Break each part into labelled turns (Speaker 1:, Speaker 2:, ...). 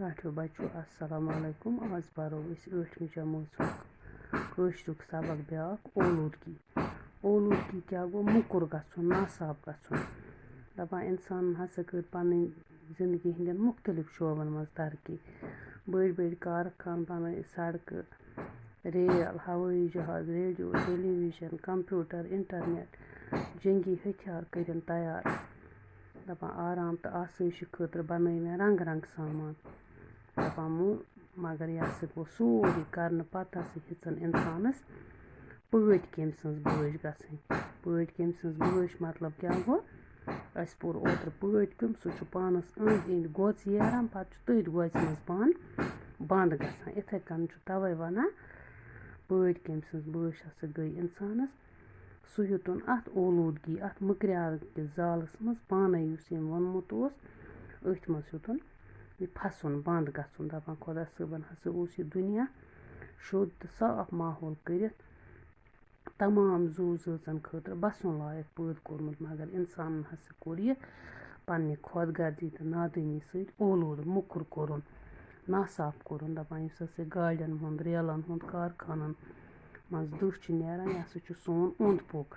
Speaker 1: ٹاٹھیو بچو السلام علیکم آز پرو أسۍ 8مہِ جمٲژ کٲشرُک سبق بیٛاکھ اولوٗدگی کیٛاہ گوٚو موٚکُر گژھُن ناصاف گژھُن دَپان اِنسانن ہسا کٔر پنٕنۍ زندگی ہٕنٛدٮ۪ن مختلف شعبن منٛز ترقی بٔڑۍ بٔڑۍ کارخان بنٲے سڑکہٕ ریل ہوٲیی جہاز ریڈیو ٹیلی وِجن کمپیوٗٹر انٹرنیٹ جنگی ہتھیار کٔرِن تیار دَپان آرام تہٕ آسٲیشہِ خٲطرٕ بنٲے مےٚ رنٛگہٕ رنٛگہٕ سامان دَپان مگر یہِ ہسا گوٚو سورُے کرنہٕ پتہٕ ہسا ہیٚژٕن اِنسانس پٲٹھۍ کٔمۍ سٕنٛز بٲج گژھٕنۍ پٲٹھۍ کٔمۍ سٕنٛز بٲج مطلب کیٛاہ گوٚو اَسہِ پوٚر اوترٕ پٲٹھۍ کیٚوم سُہ چھُ پانس أنٛدۍ أنٛدۍ گوژ ییران پتہٕ چھُ تٔتھۍ گوژِ منٛز پانہٕ بنٛد گژھان یِتھَے کٔنۍ چھُ تَوَے وَنان پٲٹھۍ کٔمۍ سٕنٛز بٲج ہسا گٔے اِنسانس سُہ ہیوٚتُن اَتھ اولوٗدگی اَتھ مٔکریار کِس زالس منٛز پانَے یُس أمۍ ووٚنمُت اوس أتھۍ منٛز ہیوٚتُن یہِ پھسُن بنٛد گژھُن دَپان خۄدا صٲبن ہسا اوس یہِ دُنیا شوٚد تہٕ صاف ماحول کٔرِتھ تمام زُو زٲژن خٲطرٕ بسُن لایق پٲدٕ کوٚرمُت مگر اِنسانن ہسا کوٚر یہِ پنٛنہِ خۄد غرضی تہٕ نادٲنی سۭتۍ اولوٗدٕ موٚکُر کوٚرُن ناصاف کوٚرُن دَپان یُس ہسا گاڑٮ۪ن ہُنٛد ریلن ہُنٛد کارخانن منٛز دٕہ چھُ نیران یہِ ہسا چھُ سون اوٚنٛد پوٚک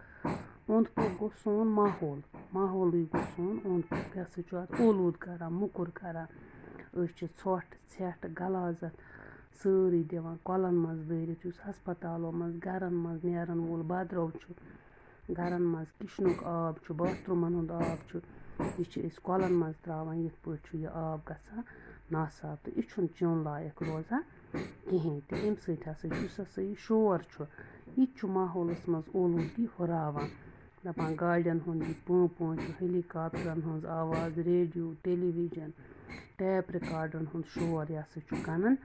Speaker 1: گوٚو سون ماحولٕے گوٚو سون اوٚنٛد پوٚک یہِ ہسا چھُ اَتھ اولوٗد کران موٚکُر کران أسۍ چھِ ژھۄٹھ ژھٮ۪ٹھ غلازت سٲرٕے دِوان کۄلن منٛز دٲرِتھ یُس ہسپتالو منٛز گرن منٛز نیرن وول بدرو چھُ گرن منٛز کِچنُک آب چھُ باتھروٗمن ہُنٛد آب چھُ یہِ چھِ أسۍ کۄلن منٛز تراوان یِتھ پٲٹھۍ چھُ یہِ آب گژھان ناصاف تہٕ یہِ چھُنہٕ چیوٚن لایق روزان کِہیٖنۍ تہِ اَمہِ سۭتۍ ہسا یُس ہسا یہِ شور چھُ یہِ تہِ چھُ ماحولس منٛز اولوٗدگی ہُراوان دَپان گاڑٮ۪ن ہُنٛد یہِ پٲں پٲں چھُ ہیلی کاپٹرن ہٕنٛز آواز ریڈیو ٹیلی وِجن ٹیپ رِکاڈن ہُنٛد شور یہِ ہسا چھُ کَنن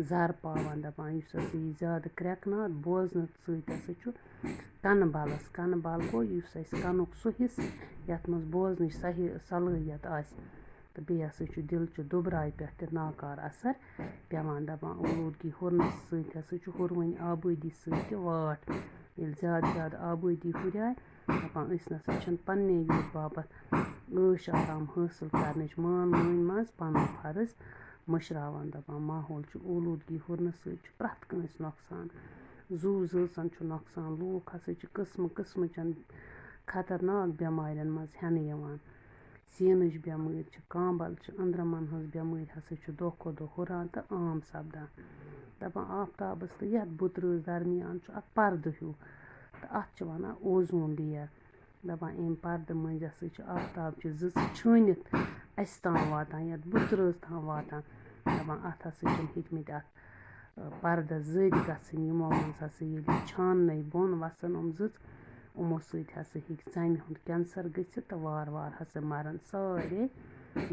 Speaker 1: زر پاوان دَپان یُس ہسا یہِ زیادٕ کرٛٮ۪کناد بوزنہٕ سۭتۍ ہسا چھُ کَنہٕ بل گوٚو یُس اَسہِ کَنُک سُہ حِصہٕ یَتھ منٛز بوزنٕچ صلٲحیت آسہِ تہٕ بیٚیہِ ہسا چھُ دِلچہِ دُبراے پٮ۪ٹھ تہِ ناکار اثر پٮ۪وان دَپان اولوٗدگی ہُرنہٕ سۭتۍ ہسا چھُ ہُروٕنۍ آبٲدی سۭتۍ تہِ واٹھ ییٚلہِ زیادٕ زیادٕ آبٲدی ہُریٛاے دَپان أسۍ نَسا چھِنہٕ پنٛنے یوت باپتھ عٲش آرام حٲصِل کرنٕچ مان مٲنۍ منٛز پنُن فرض مٔشراوان دَپان ماحول چھُ اولوٗدگی ہُرنہٕ سۭتۍ چھُ پرٛٮ۪تھ کٲنٛسہِ نۄقصان زُو زٲژن چھُ نۄقصان لوٗکھ ہسا چھِ قٕسمہٕ قٕسمٕچن خطرناک بٮ۪مارٮ۪ن منٛز ہٮ۪نہٕ یِوان سیٖنٕچ بٮ۪مٲرۍ چھِ کامبل چھِ أنٛدرمن ہٕنٛز بٮ۪مٲرۍ ہسا چھِ دۄہ کھۄتہٕ دۄہ ہُران تہٕ عام سپدان دَپان آفتابس تہٕ یَتھ بُترٲژ درمیان چھُ اکھ پردٕ ہیوٗ تہٕ اَتھ چھِ وَنان اوزوٗن لیر دَپان اَمہِ پردٕ مٔنٛزۍ ہسا چھِ آفتابچہِ زٕژٕ چھٲنِتھ اَسہِ تام واتان یَتھ بُترٲژ تام واتان دَپان اَتھ ہسا چھِنہٕ ہیٚکمٕتۍ اَتھ پردس زٔدۍ گژھٕنۍ یِمو منٛز ہسا ییٚلہِ چھاننَے بۄن وَسان زٕژ یِمو سۭتۍ ہسا ہیٚکہِ ژَمہِ ہُنٛد کینسر گٔژھِتھ تہٕ وارٕ وارٕ ہسا مَرن سارے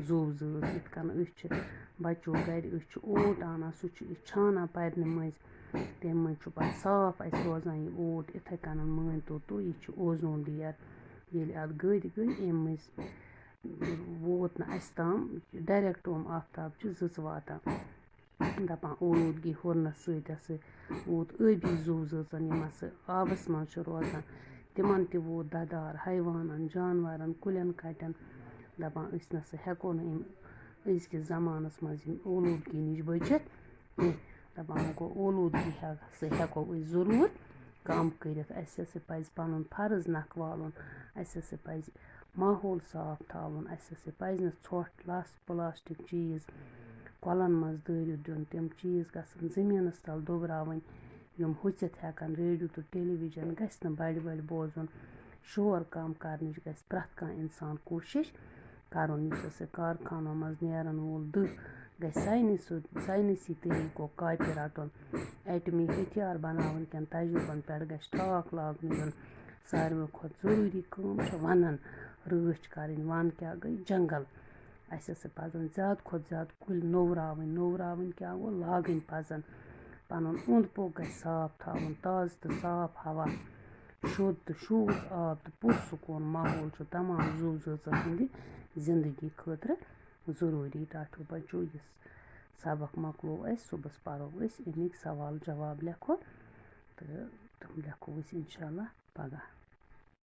Speaker 1: زُو زٲژ یِتھ کٔنۍ أسۍ چھِ بچو گرِ أسۍ چھِ اوٹ اَنان سُہ چھِ أسۍ چھانان پرنہِ مٔنٛزۍ تَمہِ مٔنٛزۍ چھُ پتہٕ صاف اَسہِ روزان یہِ اوٹ یِتھَے کٔنۍ مٲنۍتو تُہۍ یہِ چھُ اوزوٗن لیر ییٚلہِ اَتھ گٔدۍ گٔے اَمہِ مٔنٛزۍ ووت نہٕ اَسہِ تام ڈایرٮ۪کٹ یِم آفتابچہِ زٕژٕ واتان دَپان اولوٗدگی ہُرنہٕ سۭتۍ ہسا ووت ٲبی زُو زٲژن یِم ہسا آبس منٛز چھِ روزان تِمن تہِ ووت دَدار حیوانن جانورن کُلٮ۪ن کَٹٮ۪ن دَپان أسۍ نَسا ہٮ۪کو نہٕ یِم أزکِس زمانس منٛز یِم اولوٗدگی نِش بٔچِتھ کیٚنٛہہ دَپان وۄنۍ گوٚو اولوٗدگی ہسا ہٮ۪کو أسۍ ضروٗر کم کٔرِتھ اَسہِ ہسا پَزِ پنُن فرض نکھٕ والُن اَسہِ ہسا پَزِ ماحول صاف تھاوُن اَسہِ ہسا پَزِ نہٕ ژھۄٹھ لژھ پٕلاسٹِک چیٖز کۄلن منٛز دٲرِتھ دیُن تِم چیٖز گژھن زٔمیٖنس تل دۄبراوٕنۍ یِم ہُژِتھ ہٮ۪کن ریڈیو تہٕ ٹیلی وِجن گژھِ نہٕ بڑِ بڑِ بوزُن شور کم کرنٕچ گژھِ پرٛٮ۪تھ کانٛہہ اِنسان کوٗشِش کرُن یُس ہسا کارخانو منٛز نیرن وول دٕہ گژھِ ساینٔسی طٔریٖقو کاپہِ رَٹُن ایٹمی ہتھیار بناوٕنۍ کٮ۪ن تجرُبن پٮ۪ٹھ گژھِ ٹاک لاگنہٕ یُن ساروٕے کھۄتہٕ ضروٗری کٲم چھِ وَنَن رٲچھ کَرٕنۍ وَن کیٛاہ گٔے جنگل اَسہِ ہسا پَزن زیادٕ کھۄتہٕ زیادٕ کُلۍ نوٚوراوٕنۍ کیٛاہ گوٚو لاگٕنۍ پَزن پَنُن اوٚنٛد پوٚک گژھِ صاف تھاوُن تازٕ تہٕ صاف ہوا شوٚد تہٕ شوٗژ آب تہٕ پُرسکوٗن ماحول چھُ تمام زُو زٲژن ہٕنٛدِ زندگی خٲطرٕ ضروٗری ٹاٹھیو بچو یُس سبق مۄکلو اَسہِ صُبحس پَرو أسۍ اَمِکۍ سوال جواب لیکھو تہٕ تِم لیکھو أسۍ اِنشاء اللہ پگاہ